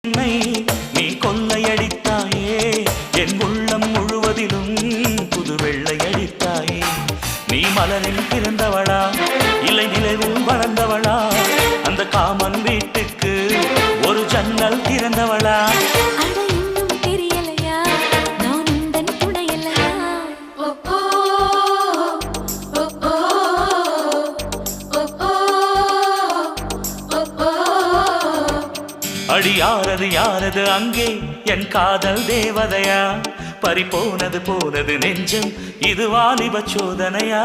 என்னை நீ கொள்ளையடித்தாயே என் உள்ளம் முழுவதிலும் புது வெள்ளையடித்தாயே நீ மலரில் பிறந்தவளா இல்லை நிலவில் வளர்ந்தவளா அந்த காமன் வீட்டுக்கு ஒரு ஜன்னல் திறந்தவளா அடி யாரது யாரது அங்கே என் காதல் தேவதையா பறிபோனது போனது நெஞ்சம் இது வாலிப சோதனையா